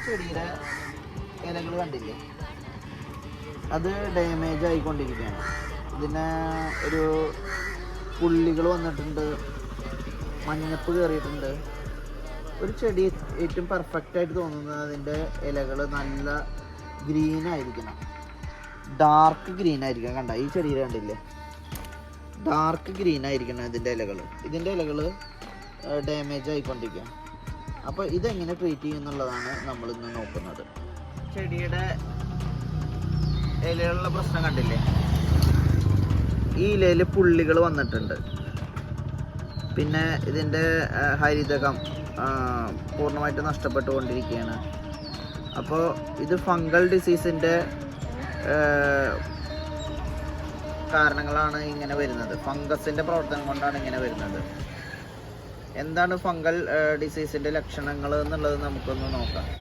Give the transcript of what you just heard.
ചെടിയുടെ ഇലകൾ കണ്ടില്ലേ, അത് ഡാമേജ് ആയിക്കൊണ്ടിരിക്കുകയാണ്. ഇതിന് ഒരു പുള്ളികൾ വന്നിട്ടുണ്ട്, മഞ്ഞപ്പ് കയറിയിട്ടുണ്ട്. ഒരു ചെടി ഏറ്റവും പെർഫെക്റ്റ് ആയിട്ട് തോന്നുന്നത് അതിൻ്റെ ഇലകൾ നല്ല ഗ്രീൻ ആയിരിക്കണം, ഡാർക്ക് ഗ്രീൻ ആയിരിക്കണം. കണ്ട ഈ ചെടിയിൽ കണ്ടില്ലേ, ഡാർക്ക് ഗ്രീൻ ആയിരിക്കണം ഇതിൻ്റെ ഇലകൾ. ഇതിൻ്റെ ഇലകൾ ഡാമേജ് ആയിക്കൊണ്ടിരിക്കുക. അപ്പോൾ ഇതെങ്ങനെ ട്രീറ്റ് ചെയ്യുന്നുള്ളതാണ് നമ്മളിന്ന് നോക്കുന്നത്. ചെടിയുടെ ഇലയിലുള്ള പ്രശ്നം കണ്ടില്ലേ, ഈ ഇലയിൽ പുള്ളികൾ വന്നിട്ടുണ്ട്. പിന്നെ ഇതിൻ്റെ ഹരിതകം പൂർണ്ണമായിട്ട് നഷ്ടപ്പെട്ടുകൊണ്ടിരിക്കുകയാണ്. അപ്പോൾ ഇത് ഫംഗൽ ഡിസീസിൻ്റെ കാരണങ്ങളാണ് ഇങ്ങനെ വരുന്നത്. ഫംഗസിൻ്റെ പ്രവർത്തനം കൊണ്ടാണ് ഇങ്ങനെ വരുന്നത്. എന്താണ് ഫംഗൽ ഡിസീസിൻ്റെ ലക്ഷണങ്ങൾ എന്നുള്ളത് നമുക്കൊന്ന് നോക്കാം.